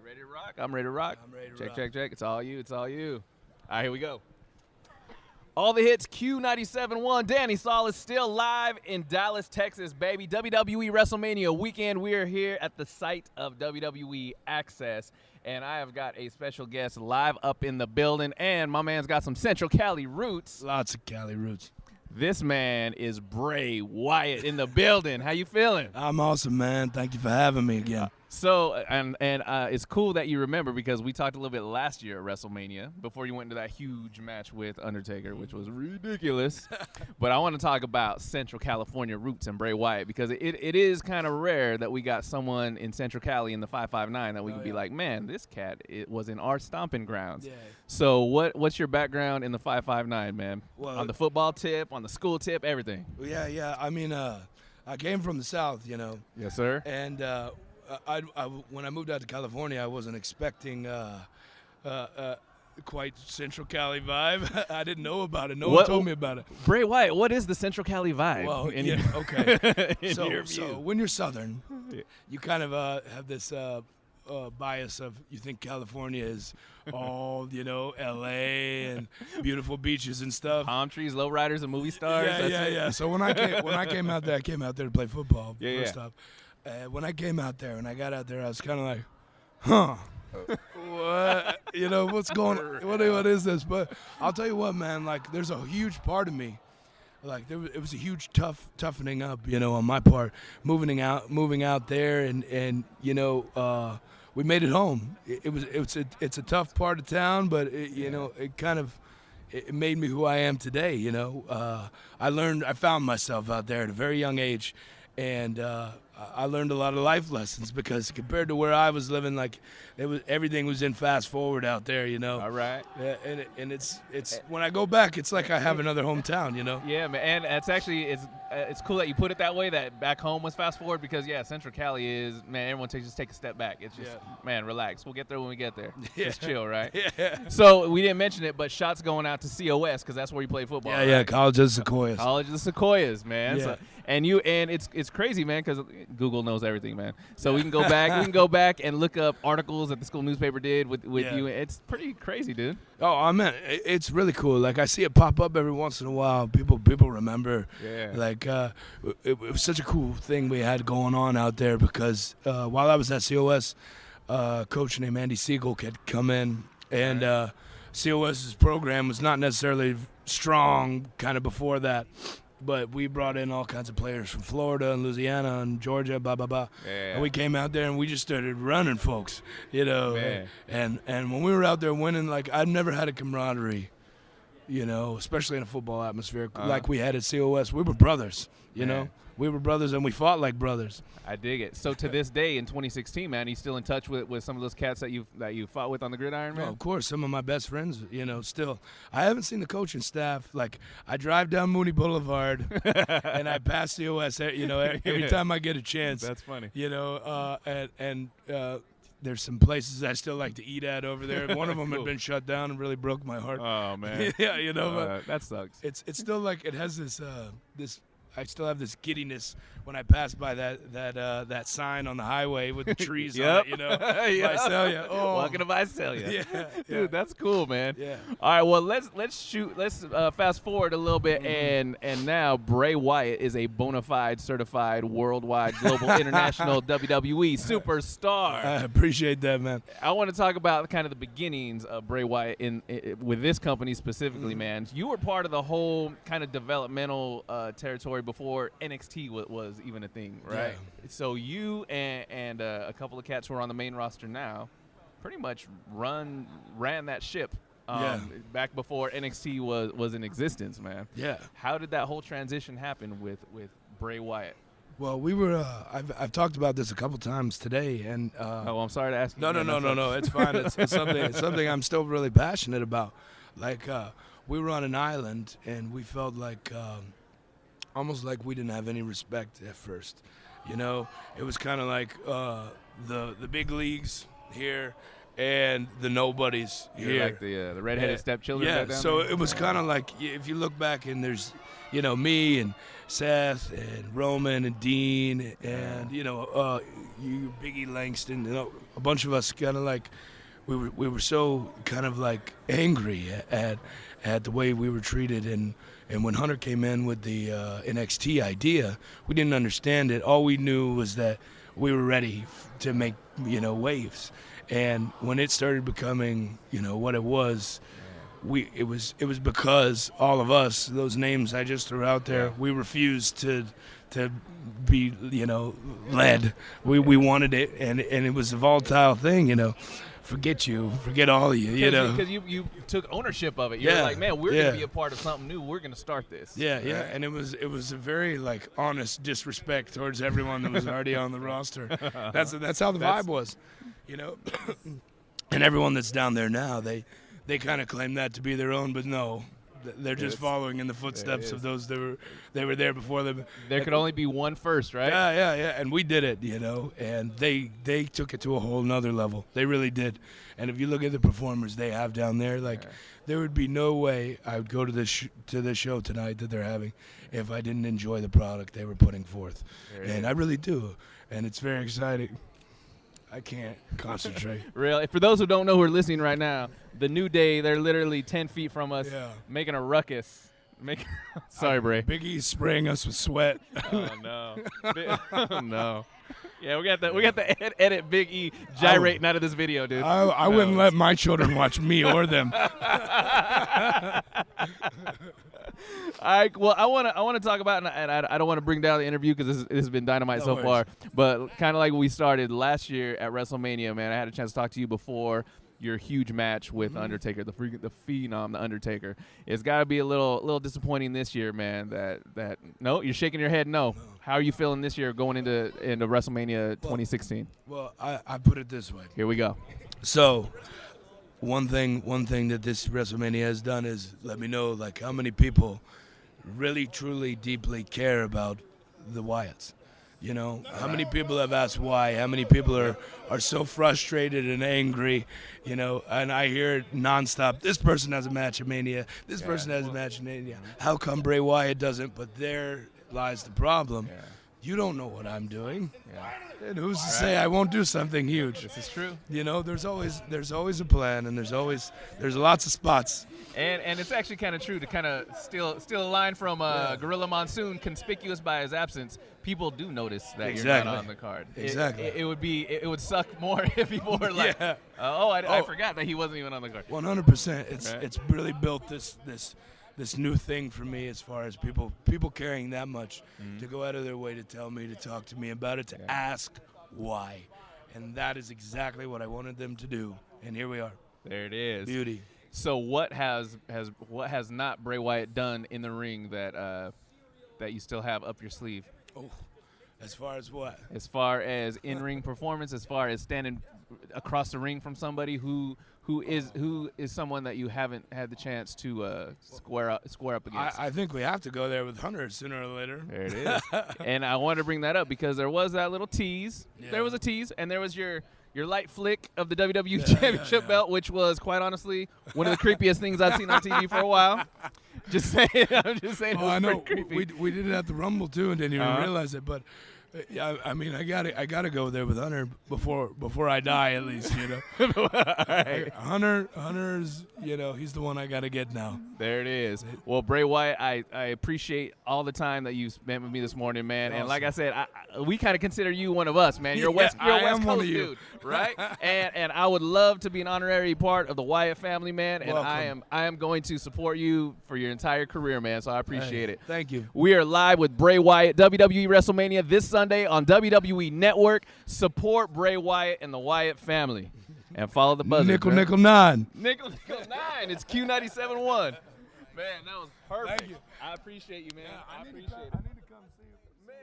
ready to rock? I'm ready to rock. I'm ready to check, rock. check, check. It's all you. It's all you. All right, here we go. All the hits, Q97.1. Danny Salas still live in Dallas, Texas, baby. WWE Wrestlemania weekend. We are here at the site of WWE Access, and I have got a special guest live up in the building, and my man's got some Central Cali roots. Lots of Cali roots. This man is Bray Wyatt in the building. How you feeling? I'm awesome, man. Thank you for having me again. It's cool that you remember because we talked a little bit last year at WrestleMania before you went into that huge match with Undertaker, which was ridiculous. But I want to talk about Central California roots and Bray Wyatt because it is kind of rare that we got someone in Central Cali in the 559 that we can be like, man, this cat was in our stomping grounds. Yeah. So what's your background in the 559, man? Well, on the football tip, on the school tip, everything. Yeah. I mean, I came from the South, you know. Yes, sir. And when I moved out to California, I wasn't expecting quite Central Cali vibe. I didn't know about it. No one told me about it. Bray Wyatt, what is the Central Cali vibe? Well, okay. in so, your view? so when you're Southern, you kind of have this bias of you think California is all, L.A. and beautiful beaches and stuff. Palm trees, lowriders, and movie stars. Yeah. So when I came out there, I came out there to play football. First off. When I came out there, when I got out there, I was kind of like, huh. What? What's going on? What is this? But I'll tell you what, man, like, there's a huge part of me. Like, it was a huge toughening up, on my part, moving out there, and we made it home. It's a tough part of town, but it made me who I am today. I found myself out there at a very young age, and I learned a lot of life lessons because compared to where I was living, like everything was in fast forward out there, All right. And it's when I go back, it's like I have another hometown, Yeah, man, and it's actually it's cool that you put it that way. That back home was fast forward because Central Cali is, man, everyone just take a step back. It's just man, relax. We'll get there when we get there. Just chill, right? Yeah. So we didn't mention it, but shots going out to COS because that's where you play football. Yeah, right? yeah. College of the Sequoias. College of the Sequoias, man. Yeah. So, and it's crazy, man, because Google knows everything, man. So we can go back. We can go back and look up articles that the school newspaper did with you. It's pretty crazy, dude. Oh, I mean, it's really cool. Like I see it pop up every once in a while. People remember. Yeah. Like it was such a cool thing we had going on out there because while I was at COS, a coach named Andy Siegel had come in, and COS's program was not necessarily strong kind of before that. But we brought in all kinds of players from Florida and Louisiana and Georgia, blah, blah, blah. Yeah. And we came out there and we just started running folks, Man. And when we were out there winning, like, I've never had a camaraderie, especially in a football atmosphere like we had at COS. We were brothers, you know. We were brothers and we fought like brothers. I dig it. So to this day in 2016, man, you still in touch with some of those cats that you fought with on the gridiron, man? Oh, of course, some of my best friends, still. I haven't seen the coaching staff. Like, I drive down Mooney Boulevard and I pass COS, every time I get a chance. That's funny. There's some places I still like to eat at over there. One of them had been shut down and really broke my heart. Oh, man. Yeah, but that sucks. It's still like it has this I still have this giddiness when I pass by that sign on the highway with the trees on it, Visalia. Oh. Welcome to Visalia. Yeah. Dude, that's cool, man. Yeah. All right, well, let's fast forward a little bit, and now Bray Wyatt is a bona fide, certified, worldwide, global, international WWE superstar. I appreciate that, man. I want to talk about kind of the beginnings of Bray Wyatt with this company specifically, man. You were part of the whole kind of developmental territory before NXT was even a thing, right? Yeah. So you and a couple of cats who are on the main roster now pretty much ran that ship back before NXT was in existence, man. Yeah. How did that whole transition happen with Bray Wyatt? Well, we were. I've talked about this a couple times today, and I'm sorry to ask you. No. It's fine. It's something I'm still really passionate about. Like we were on an island, and we felt like almost like we didn't have any respect at first. It was kind of like the big leagues here, and the nobodies here. Like the redheaded stepchildren. Yeah, back down so there? it was kind of like, if you look back and there's, me and Seth and Roman and Dean and, you, Biggie Langston, a bunch of us kind of like, we were so kind of like angry at the way we were treated. And when Hunter came in with the NXT idea, we didn't understand it. All we knew was that we were ready to make, waves. And when it started becoming, what it was, it was because all of us, those names I just threw out there, we refused to be, led. We wanted it, and it was a volatile thing, forget all of you, Because you took ownership of it. You're like, man, we're gonna be a part of something new. We're gonna start this. Yeah, and it was a very like honest disrespect towards everyone that was already on the roster. That's how the vibe was, And everyone that's down there now, they kind of claim that to be their own, but no. They're just following in the footsteps of those that were there before them. There could only be one first, right? Yeah. And we did it, and they took it to a whole nother level. They really did. And if you look at the performers they have down there, there would be no way I would go to the show tonight that they're having if I didn't enjoy the product they were putting forth. And I really do. And it's very exciting. I can't concentrate. Really, for those who don't know who are listening right now, the New Day, they're literally 10 feet from us, making a ruckus. Sorry, Bray. Big E's spraying us with sweat. Oh no! Oh no! Yeah, we got the edit Big E gyrating out of this video, dude. I wouldn't let my children watch me or them. All right, well, I want to talk about, and I don't want to bring down the interview because this has been dynamite so far, but kind of like we started last year at WrestleMania, man. I had a chance to talk to you before your huge match with Undertaker, the Phenom, the Undertaker. It's got to be a little disappointing this year, man. That no, you're shaking your head. No. How are you feeling this year going into WrestleMania 2016? Well, I put it this way. Here we go. So, one thing that this WrestleMania has done is let me know how many people really, truly, deeply care about the Wyatts. How many people have asked why? How many people are so frustrated and angry? And I hear it nonstop. This person has a match at Mania. This person has a match at Mania. How come Bray Wyatt doesn't? But there lies the problem. You don't know what I'm doing. And who's to say I won't do something huge? This is true. There's always a plan, and there's lots of spots. And it's actually kind of true to kind of steal a line from Gorilla Monsoon, conspicuous by his absence. People do notice that you're not on the card. Exactly. It would suck more if people were like, I forgot that he wasn't even on the card. 100%. It's really built this new thing for me as far as people caring that much to go out of their way to tell me, to talk to me about it, to ask why. And that is exactly what I wanted them to do. And here we are. There it is. Beauty. So what has not Bray Wyatt done in the ring that you still have up your sleeve? Oh, as far as what? As far as in-ring performance, as far as standing across the ring from somebody who is someone that you haven't had the chance to square up against. I think we have to go there with Hunter sooner or later. There it is. And I wanted to bring that up because there was that little tease. Yeah. There was a tease, and there was your light flick of the WWE Championship belt, which was, quite honestly, one of the creepiest things I've seen on TV for a while. Just saying. I'm just saying. Oh, I know. We did it at the Rumble too, and didn't even realize it. But I mean, I gotta go there with Hunter before I die, at least. Right. Hunter's, he's the one I gotta get now. There it is. Well, Bray Wyatt, I appreciate all the time that you spent with me this morning, man. Awesome. And like I said, we kind of consider you one of us, man. You're a West Coast dude, right? and I would love to be an honorary part of the Wyatt family, man. And welcome. I am going to support you for your entire career, man. So I appreciate it. Thank you. We are live with Bray Wyatt, WWE WrestleMania this Sunday on WWE Network. Support Bray Wyatt and the Wyatt family. And follow the buzzer. Nickel 9. Nickel 9. It's Q97.1. Man, that was perfect. Thank you. I appreciate you, man. I appreciate it. I need to come see you. Man.